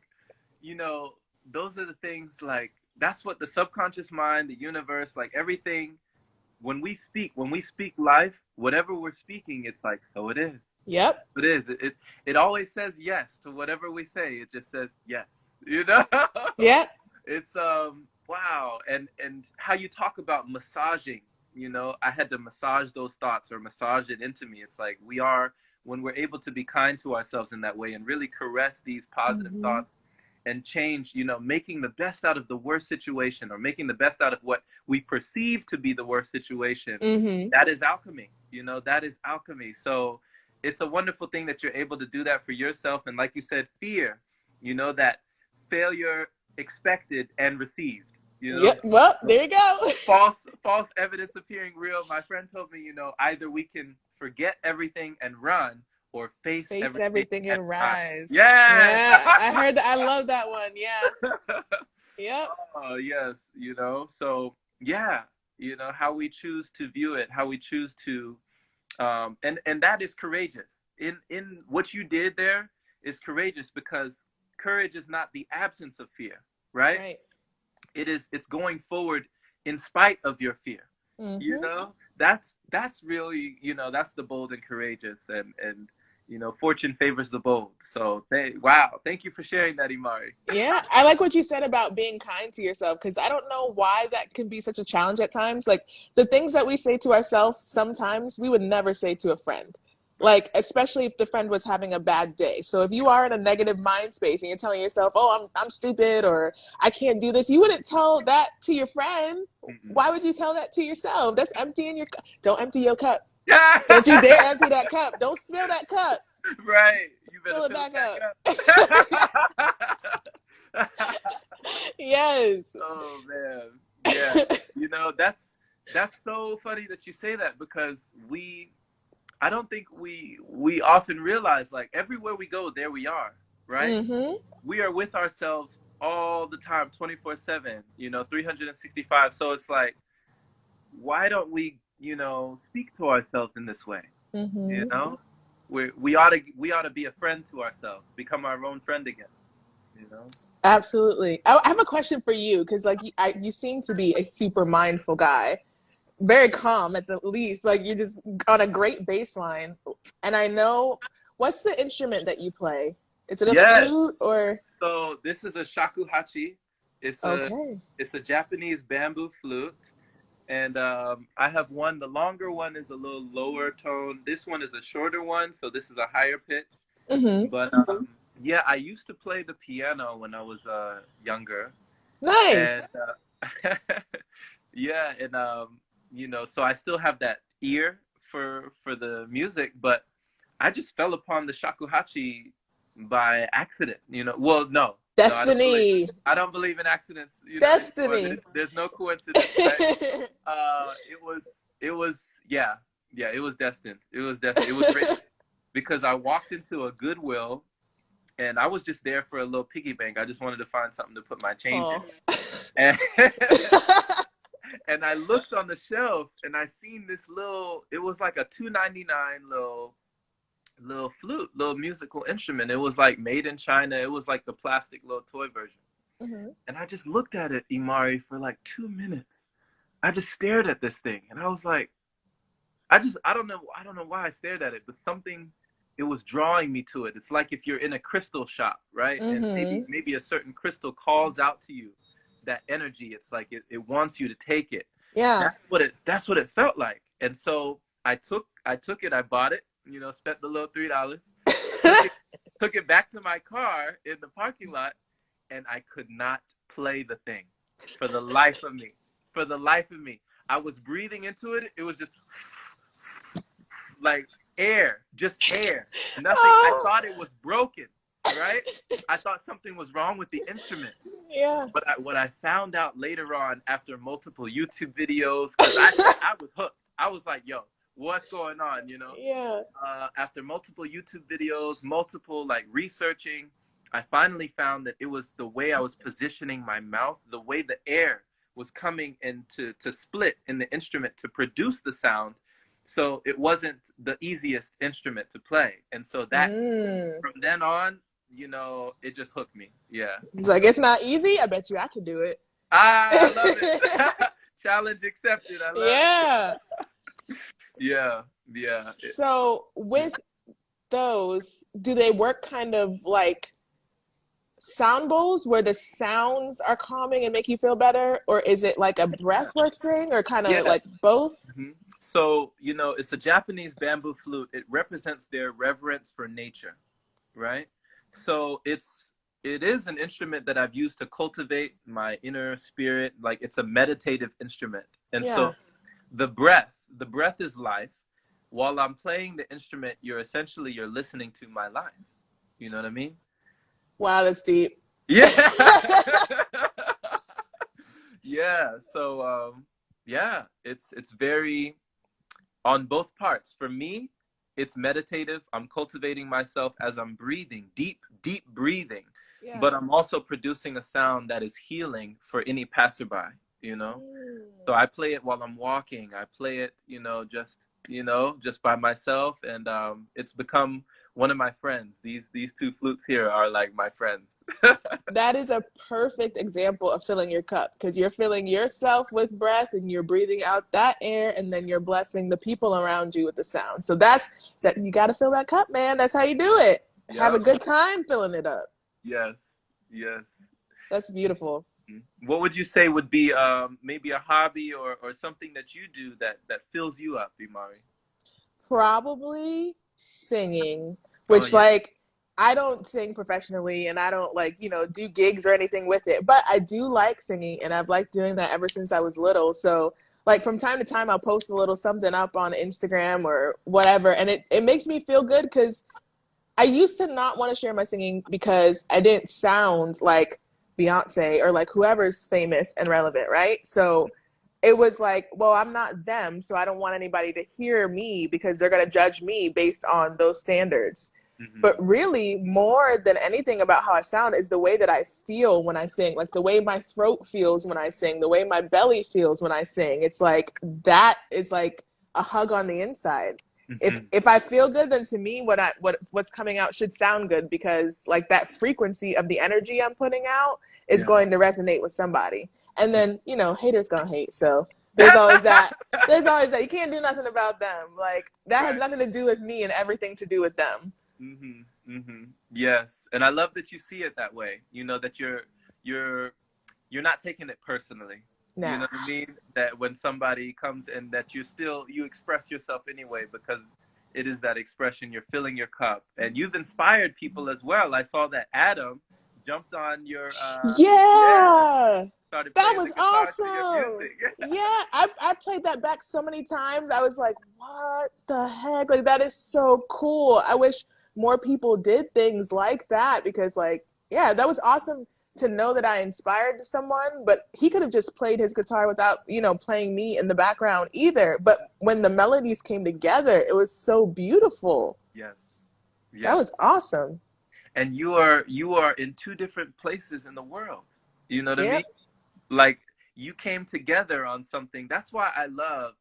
you know, those are the things, like that's what the subconscious mind, the universe, like everything, when we speak life, whatever we're speaking, it's like, so it is. Yep. It is. It always says yes to whatever we say. It just says yes. You know? Yep. It's wow. And how you talk about massaging, I had to massage those thoughts or massage it into me. It's like when we're able to be kind to ourselves in that way and really caress these positive Mm-hmm. thoughts and change, making the best out of the worst situation or making the best out of what we perceive to be the worst situation. Mm-hmm. That is alchemy. That is alchemy. So it's a wonderful thing that you're able to do that for yourself. And like you said, fear, that failure expected and received, Yep. Well, there you go. false evidence appearing real. My friend told me, either we can forget everything and run or face Face everything everything and and rise. rise. Yeah. Yeah, I heard that. I love that one. Yeah. Yep. Oh, yes, so yeah, how we choose to view it, how we choose to and that is courageous. in what you did there is courageous, because courage is not the absence of fear, right? Right. It's going forward in spite of your fear. You Mm-hmm. know, that's really, that's the bold and courageous, and fortune favors the bold. So wow, thank you for sharing that, Imari. Yeah, I like what you said about being kind to yourself because I don't know why that can be such a challenge at times. Like the things that we say to ourselves sometimes we would never say to a friend. Right. Like especially if the friend was having a bad day. So if you are in a negative mind space and you're telling yourself, "Oh, I'm stupid," or "I can't do this," you wouldn't tell that to your friend. Mm-mm. Why would you tell that to yourself? That's emptying your cup. Don't empty your cup. Yeah. Don't you dare empty that cup. Don't spill that cup. Right. You better Fill it fill it back back up. up. Yes. Oh man. Yeah. That's so funny that you say that, because I don't think we often realize, like, everywhere we go, there we are, right? Mm-hmm. We are with ourselves all the time, 24/7, 365. So it's like, why don't we, speak to ourselves in this way? You Mm-hmm. know, we ought to be a friend to ourselves, become our own friend again. You know. Absolutely. I have a question for you because, like, you seem to be a super mindful guy, very calm at the least. Like, you're just on a great baseline. And I know, what's the instrument that you play? Is it a Yes. flute or? So this is a shakuhachi. It's a Okay. it's a Japanese bamboo flute, and I have one. The longer one is a little lower tone. This one is a shorter one, so this is a higher pitch. Mm-hmm. But yeah, I used to play the piano when I was younger, and Nice. yeah, and so I still have that ear for the music, but I just fell upon the shakuhachi by accident. Well, no, no, Destiny. I don't believe in accidents. Anymore. Destiny. There's no coincidence, right? It was yeah, yeah. It was destined. It was destined. It was great because I walked into a Goodwill, and I was just there for a little piggy bank. I just wanted to find something to put my change in, Oh. and and I looked on the shelf, and I seen this little. It was like a $2.99 little flute, little musical instrument. It was like made in China. It was like the plastic little toy version. Mm-hmm. And I just looked at it, Imari, for like 2 minutes. I just stared at this thing, and I was like, I don't know why I stared at it, but something, it was drawing me to it. It's like if you're in a crystal shop, right? And maybe Mm-hmm. maybe a certain crystal calls out to you, that energy. It's like it wants you to take it. Yeah. That's what it felt like. And so I took it, I bought it, spent the little $3, took it took it back to my car in the parking lot, and I could not play the thing for the life of me. For the life of me. I was breathing into it. It was just like air, just air. Nothing. I Oh. thought it was broken, right? I thought something was wrong with the instrument. Yeah. But what I found out later on, after multiple YouTube videos, because I was hooked. I was like, yo, what's going on, Yeah. After multiple YouTube videos, multiple like researching, I finally found that it was the way I was positioning my mouth, the way the air was coming in to split in the instrument to produce the sound. So it wasn't the easiest instrument to play. And so that, Mm. from then on, it just hooked me. Yeah. He's like, it's not easy. I bet you I could do it. I love it. Challenge accepted. I love it. Yeah. Yeah. Yeah. So with those, do they work kind of like sound bowls where the sounds are calming and make you feel better? Or is it like a breath work thing or kind of Yeah. like both? Mhm. So, it's a Japanese bamboo flute. It represents their reverence for nature, right? So it is an instrument that I've used to cultivate my inner spirit. Like, it's a meditative instrument. And Yeah. so the breath is life. While I'm playing the instrument, you're listening to my life. You know what I mean? Wow, that's deep. Yeah. Yeah. So yeah, it's very on both parts. For me, it's meditative. I'm cultivating myself as I'm breathing, deep, deep breathing. Yeah. But I'm also producing a sound that is healing for any passerby. So Mm. I play it while I'm walking. I play it, just just by myself, and it's become one of my friends. These two flutes here are like my friends. That is a perfect example of filling your cup because you're filling yourself with breath and you're breathing out that air and then you're blessing the people around you with the sound. So that's that you got to fill that cup, man. That's how you do it. Have Yeah. a good time filling it up. Yes. Yes. That's beautiful. What would you say would be maybe a hobby or something that you do that fills you up, Imari? Probably singing, Oh which yeah. like I don't sing professionally and I don't like, do gigs or anything with it, but I do like singing and I've liked doing that ever since I was little. So like from time to time I'll post a little something up on Instagram or whatever and it makes me feel good because I used to not want to share my singing because I didn't sound like Beyonce or like whoever's famous and relevant, right? So it was like, well, I'm not them, so I don't want anybody to hear me because they're going to judge me based on those standards. Hmm. But really, more than anything about how I sound is the way that I feel when I sing, like the way my throat feels when I sing, the way my belly feels when I sing. It's like that is like a hug on the inside. Hmm. If I feel good, then to me, what's coming out should sound good because like that frequency of the energy I'm putting out is Yeah. going to resonate with somebody. And then, haters gonna hate. So there's always that. There's always that. You can't do nothing about them. Like that has Right. nothing to do with me and everything to do with them. Hmm. Hmm. Yes, and I love that you see it that way. That you're you're not taking it personally. You Nah. know what I mean? That when somebody comes and that you express yourself anyway because it is that expression. You're filling your cup, and you've inspired people as well. I saw that Adam jumped on your yeah, Yeah. started That playing the was guitar to your awesome. music. Yeah, I played that back so many times. I was like, what the heck? Like, that is so cool. I wish more people did things like that because, like, yeah, that was awesome to know that I inspired someone, but he could have just played his guitar without, playing me in the background either. But when the melodies came together, it was so beautiful. Yes, That yes. was awesome. And you are in two different places in the world. You know what I mean? Yep. Like you came together on something. That's why I love,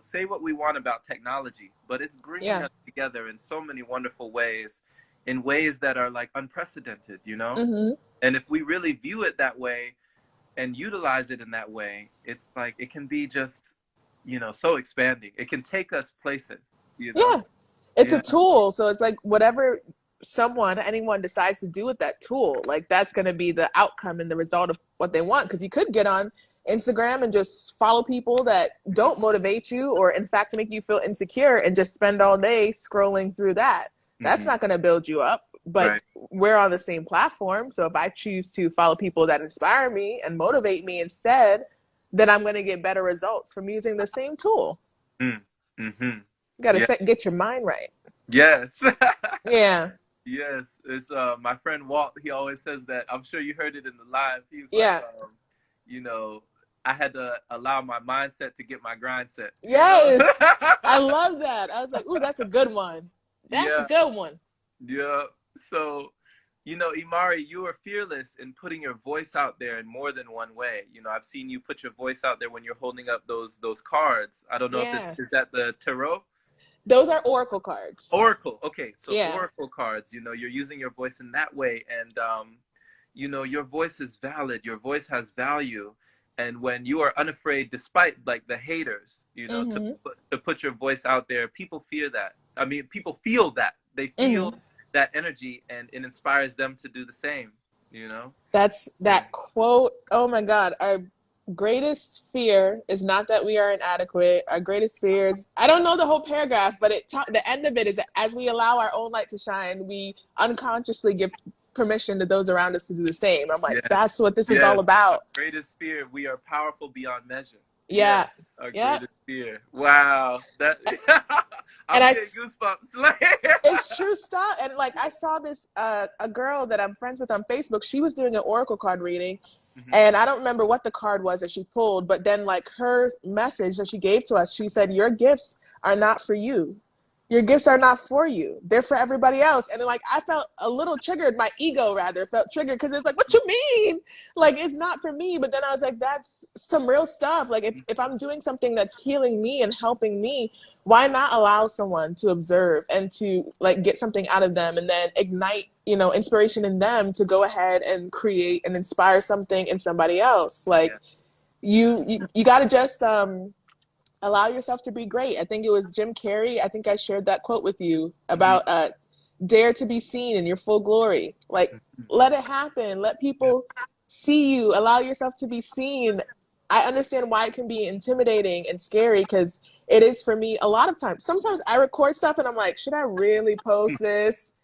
say what we want about technology, but it's bringing Yeah. us together in so many wonderful ways, in ways that are like unprecedented. Mm-hmm. And if we really view it that way and utilize it in that way, it's like it can be just, so expanding. It can take us places, you know? Yeah. It's a Yeah. tool. So it's like whatever anyone decides to do with that tool, like that's going to be the outcome and the result of what they want. Because you could get on Instagram and just follow people that don't motivate you or, in fact, make you feel insecure and just spend all day scrolling through that. That's Hmm. not going to build you up. But Right. we're on the same platform. So if I choose to follow people that inspire me and motivate me instead, then I'm going to get better results from using the same tool. Mm-hmm. You got Yeah. to get your mind right. Yes. Yeah. Yes, it's my friend Walt. He always says that. I'm sure you heard it in the live. He's like, Yeah. you know, I had to allow my mindset to get my grind set. Yes. I love that. I was like, ooh, that's a good one. That's a Yeah, good one. yeah. So, Imari, you are fearless in putting your voice out there in more than one way. I've seen you put your voice out there when you're holding up those cards. I don't know if it's Yeah. is that the tarot. Those are oracle cards. Oracle. Okay, so Yeah. Oracle cards, you're using your voice in that way, and your voice is valid. Your voice has value, and when you are unafraid, despite like the haters, Mm-hmm. to put your voice out there, people fear that. I mean, people feel that. They feel Mm-hmm. that energy, and it inspires them to do the same. You know. That's Yeah. that quote. Oh my God. Our greatest fear is not that we are inadequate. Our greatest fear is, I don't know the whole paragraph, but the end of it is that as we allow our own light to shine, we unconsciously give permission to those around us to do the same. I'm like, Yes. that's what this is all Yes. Our about. greatest fear. We are powerful beyond measure. Yeah. Yes. Our Yeah. greatest fear. Wow. That And I'm getting goosebumps. it's true stuff. And like I saw this a girl that I'm friends with on Facebook. She was doing an oracle card reading, Mhm. and I don't remember what the card was that she pulled. But then like her message that she gave to us, she said, "Your gifts are not for you. your gifts are not for you. They're for everybody else. And like I felt a little triggered, my ego rather felt triggered because it's like, what you mean? Like it's not for me. But then I was like, that's some real stuff. Like if I'm doing something that's healing me and helping me, why not allow someone to observe and to like get something out of them and then ignite, inspiration in them to go ahead and create and inspire something in somebody else. Like Yeah. you got to just allow yourself to be great. I think it was Jim Carrey. I think I shared that quote with you Mhm. about dare to be seen in your full glory. Like, Mhm. let it happen. Let Yeah. people see you. Allow yourself to be seen. I understand why it can be intimidating and scary because it is for me a lot of times. Sometimes I record stuff and I'm like, should I really post this?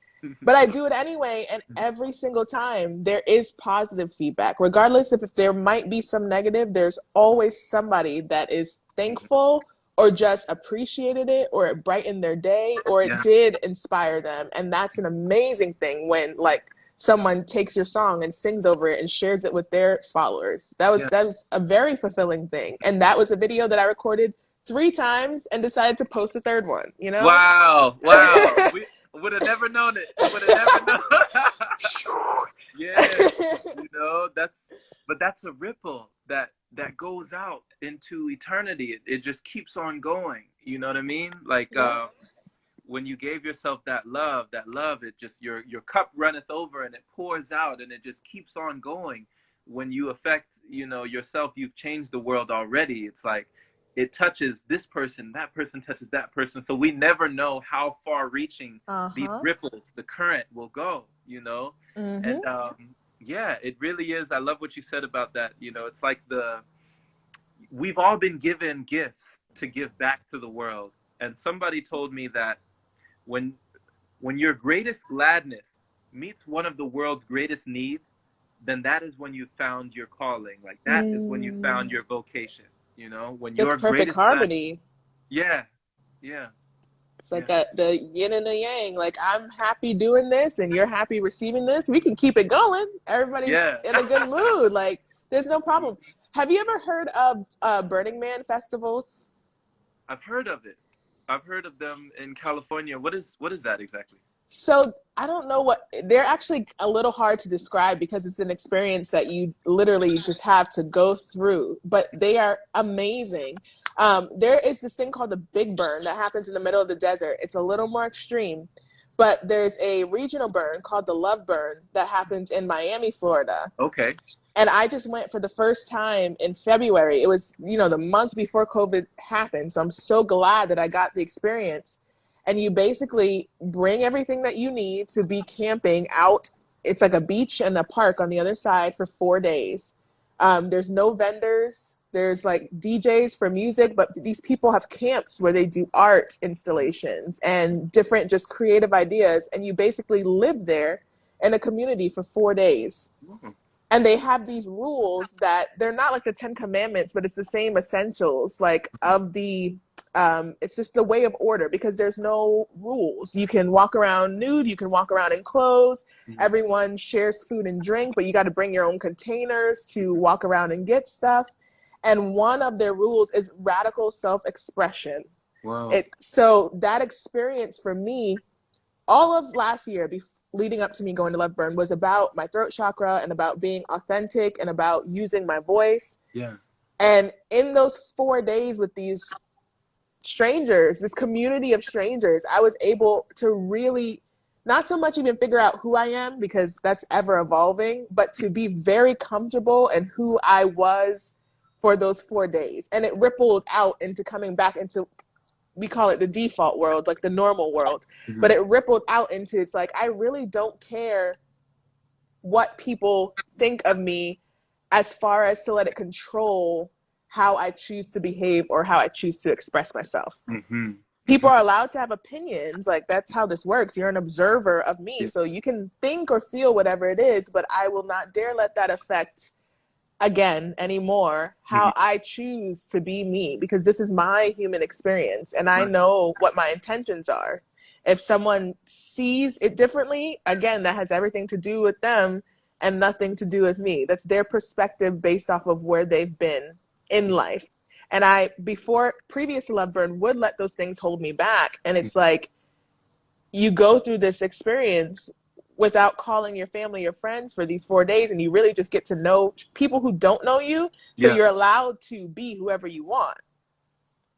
But I do it anyway, and every single time there is positive feedback. Regardless if there might be some negative, there's always somebody that is thankful or just appreciated it or it brightened their day or it Yeah. did inspire them. And that's an amazing thing when like someone takes your song and sings over it and shares it with their followers. Yeah. That was a very fulfilling thing. And that was a video that I recorded 3 times and decided to post a third one, you know? Wow. Wow. We would have never known it. Would have never known. Yeah. But that's a ripple that goes out into eternity. It just keeps on going. You know what I mean? Like Yeah. when you gave yourself that love, it just your cup runneth over and it pours out and it just keeps on going. When you affect, yourself, you've changed the world already. It's like it touches this person, that person touches that person. So we never know how far reaching these Uh-huh. ripples, the current will go. And Mm-hmm. yeah, it really is. I love what you said about that. It's like we've all been given gifts to give back to the world. And somebody told me that when when your greatest gladness meets one of the world's greatest needs, then that is when you found your calling. Like that is when you found Mm. your vocation. When Just your perfect greatest glad, harmony. yeah, yeah, It's yeah, like the yin and the yang. Like I'm happy doing this and you're happy receiving this. We can keep it going. Everybody's yeah. in a good mood. Like there's no problem. Have you ever heard of Burning Man festivals? I've heard of it. I've heard of them in California. What is that exactly? So I don't know what they're actually a little hard to describe because it's an experience that you literally just have to go through, but they are amazing. There is this thing called the Big Burn that happens in the middle of the desert. It's a little more extreme, but there's a regional burn called the Love Burn that happens in Miami, Florida. Okay. And I just went for the first time in February. It was, the month before COVID happened. So I'm so glad that I got the experience. And you basically bring everything that you need to be camping out. It's like a beach and a park on the other side for 4 days. There's no vendors. There's like DJs for music, but these people have camps where they do art installations and different just creative ideas. And you basically live there in a community for 4 days Mhm. and they have these rules that they're not like the Ten Commandments, but it's the same essentials, like of the it's just the way of order because there's no rules. You can walk around nude, you can walk around in clothes, Mhm. everyone shares food and drink, but you got to bring your own containers to walk around and get stuff. And one of their rules is radical self-expression. Wow. So that experience for me all of last year leading up to me going to Love Burn was about my throat chakra and about being authentic and about using my voice. Yeah. And in those 4 days with these strangers, this community of strangers, I was able to really not so much even figure out who I am because that's ever evolving, but to be very comfortable in who I was for those 4 days. And it rippled out into coming back into, we call it the default world, like the normal world, but Mhm. it rippled out into, it's like I really don't care what people think of me as far as to let it control how I choose to behave or how I choose to express myself. Mhm. People Mhm. are allowed to have opinions, like that's how this works. You're an observer of me, Yeah. so you can think or feel whatever it is, but I will not dare let that affect again anymore Mhm. how I choose to be me because this is my human experience and I Right. know what my intentions are. If someone sees it differently, again, that has everything to do with them and nothing to do with me. That's their perspective based off of where they've been in life. And I, before, previous to Love Burn, would let those things hold me back. And it's like, you go through this experience without calling your family or friends for these 4 days, and you really just get to know people who don't know you. So Yeah. you're allowed to be whoever you want.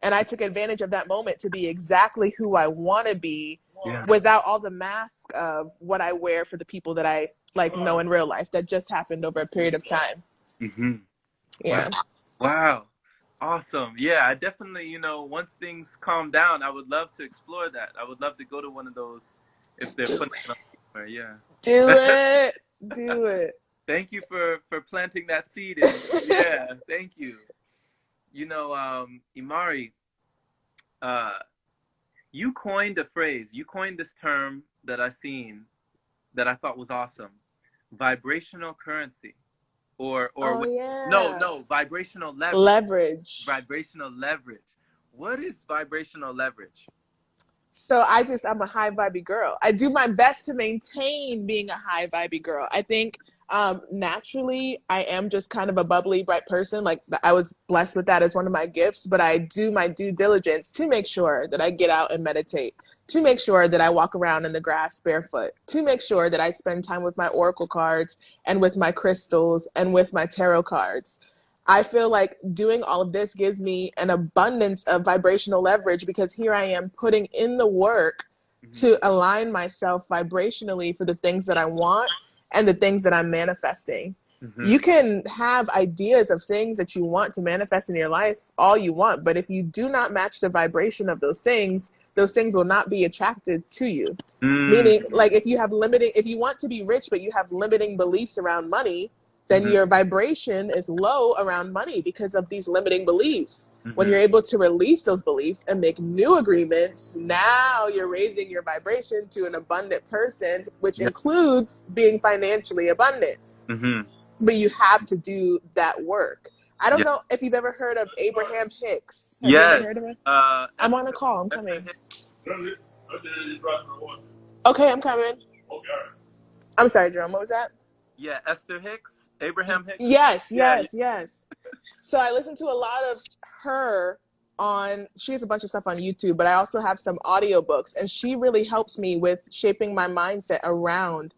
And I took advantage of that moment to be exactly who I want to be, Yeah. without all the mask of what I wear for the people that I like know in real life. That just happened over a period of time. Mm-hmm. Wow. Yeah. Wow. Awesome. Yeah, I definitely, once things calm down, I would love to explore that. I would love to go to one of those if they're Do putting it on somewhere. do Yeah. it. Do it. Thank you for planting that seed in me. Yeah, thank you. Imari, uh, you coined a phrase. You coined this term that I seen that I thought was awesome. Vibrational currency. Or Oh no, yeah. no, vibrational leverage. Leverage. Vibrational leverage. What is vibrational leverage? So I'm a high vibey girl. I do my best to maintain being a high vibey girl. I think naturally I am just kind of a bubbly, bright person. Like I was blessed with that as one of my gifts, but I do my due diligence to make sure that I get out and meditate, to make sure that I walk around in the grass barefoot, to make sure that I spend time with my oracle cards and with my crystals and with my tarot cards. I feel like doing all of this gives me an abundance of vibrational leverage because here I am putting in the work Mm-hmm. to align myself vibrationally for the things that I want and the things that I'm manifesting. Mm-hmm. You can have ideas of things that you want to manifest in your life all you want, but if you do not match the vibration of those things will not be attracted to you. Meaning, Mm-hmm. like if you want to be rich, but you have limiting beliefs around money, then Mm-hmm. your vibration is low around money because of these limiting beliefs. When Mm-hmm. you're able to release those beliefs and make new agreements, now you're raising your vibration to an abundant person, which Yeah. includes being financially abundant. Mm-hmm. But you have to do that work. I don't Yeah. know if you've ever heard of Abraham Hicks. Have you ever heard of Yes. him? I'm on a call. I'm Esther coming. Hicks. Okay, I'm coming. I'm sorry, Jerome. What was that? Yeah, Esther Hicks. Abraham Hicks. Yes, Yeah, yeah. yes, yes. So I listen to a lot of her on, she has a bunch of stuff on YouTube, but I also have some audiobooks, and she really helps me with shaping my mindset around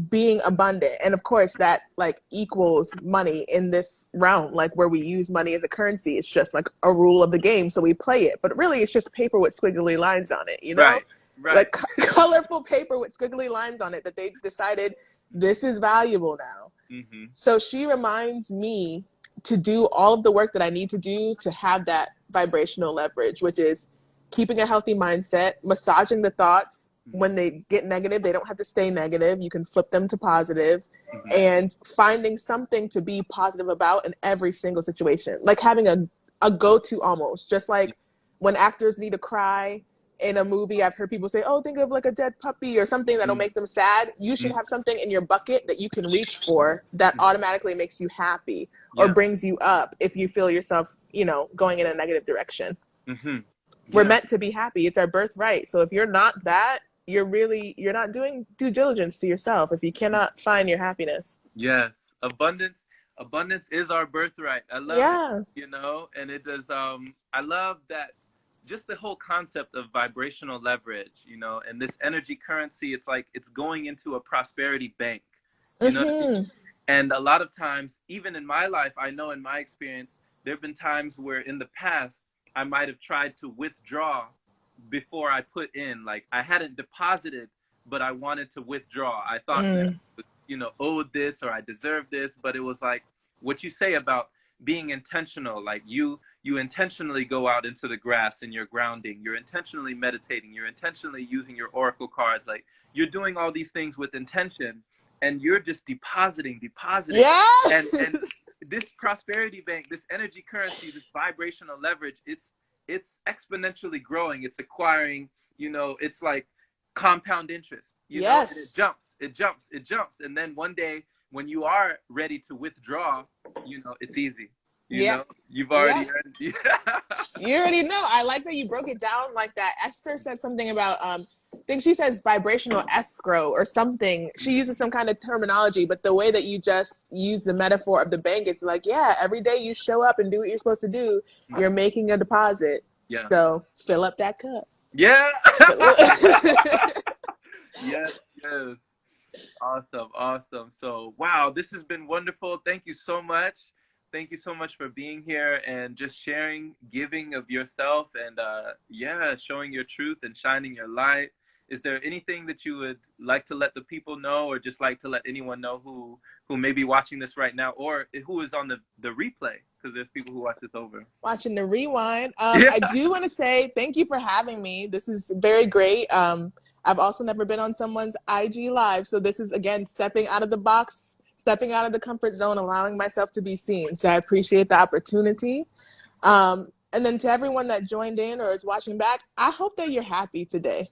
being abundant. And of course that like equals money in this realm, like where we use money as a currency. It's just like a rule of the game, so we play it, but really it's just paper with squiggly lines on it, you know? Right. Right. Like colorful paper with squiggly lines on it that they decided this is valuable now. Mm-hmm. So she reminds me to do all of the work that I need to do to have that vibrational leverage, which is keeping a healthy mindset, massaging the thoughts. When they get negative, they don't have to stay negative. You can flip them to positive, Mm-hmm. and finding something to be positive about in every single situation. Like having a go-to almost, just like when actors need to cry in a movie, I've heard people say, oh, think of like a dead puppy or something that'll make them sad. You should have something in your bucket that you can reach for that automatically makes you happy or Yeah. brings you up if you feel yourself, going in a negative direction. Mm-hmm. We're Yeah. meant to be happy. It's our birthright. So if you're not that, you're not doing due diligence to yourself if you cannot find your happiness. Yes. Abundance is our birthright. I love that, Yeah. and it does I love that, just the whole concept of vibrational leverage, and this energy currency. It's like it's going into a prosperity bank. You know what I mean? Mm-hmm. And a lot of times, even in my life, I know in my experience, there have been times where in the past I might have tried to withdraw before I put in. Like I hadn't deposited, but I wanted to withdraw. I thought that Mm. owed this or I deserved this, but it was like what you say about being intentional. Like you intentionally go out into the grass and you're grounding. You're intentionally meditating. You're intentionally using your oracle cards. Like you're doing all these things with intention, and you're just depositing, Yeah. and this prosperity bank, this energy currency, this vibrational leverage, it's exponentially growing. It's acquiring, it's like compound interest, and it Yes. jumps, and then one day when you are ready to withdraw, it's easy. Yeah. You've Yeah. already earned. You already know. I like that you broke it down like that. Esther said something about think she says vibrational escrow or something. She uses some kind of terminology, but the way that you just use the metaphor of the bank is like, yeah, every day you show up and do what you're supposed to do, you're making a deposit. Yeah. So fill up that cup. Yeah. Yes, yes. Awesome, awesome. So, wow, this has been wonderful. Thank you so much. Thank you so much for being here and just sharing, giving of yourself, and yeah, showing your truth and shining your light. Is there anything that you would like to let the people know, or just like to let anyone know who may be watching this right now, or who is on the replay? Because there's people who watch this over. Watching the rewind. Yeah. I do want to say thank you for having me. This is very great. I've also never been on someone's IG live, so this is again stepping out of the box, stepping out of the comfort zone, allowing myself to be seen. So I appreciate the opportunity. And then to everyone that joined in or is watching back, I hope that you're happy today.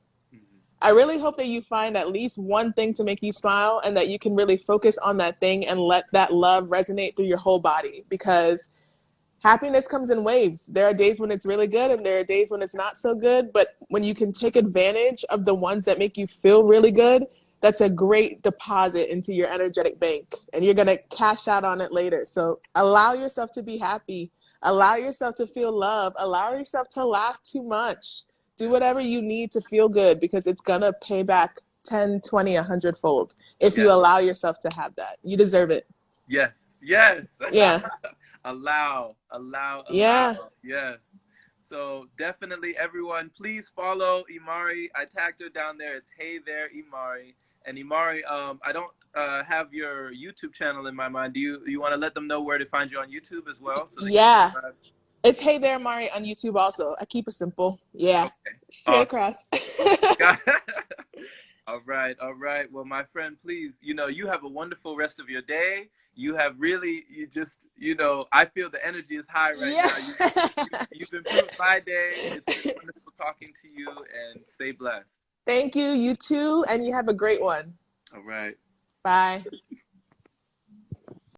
I really hope that you find at least one thing to make you smile and that you can really focus on that thing and let that love resonate through your whole body, because happiness comes in waves. There are days when it's really good and there are days when it's not so good. But when you can take advantage of the ones that make you feel really good, that's a great deposit into your energetic bank. And you're going to cash out on it later. So allow yourself to be happy. Allow yourself to feel love. Allow yourself to laugh too much. Do whatever you need to feel good, because it's going to pay back 10, 20, 100 fold if you Yeah. allow yourself to have that. You deserve it. Yes. Yes. Yeah. Allow. Yeah. Yes. So definitely, everyone, please follow Imari. I tagged her down there. It's Hey There Imari. And Imari, I don't have your YouTube channel in my mind. Do you want to let them know where to find you on YouTube as well, so they can Yeah. subscribe? It's Hey There, Mari on YouTube also. I keep it simple. Yeah. Okay. Straight Awesome. across. Got All right, all right. Well, my friend, please, you have a wonderful rest of your day. You have really, you just, I feel the energy is high right Yeah. now. You've improved my day. It's been wonderful talking to you, and stay blessed. Thank you. You too. And you have a great one. All right. Bye.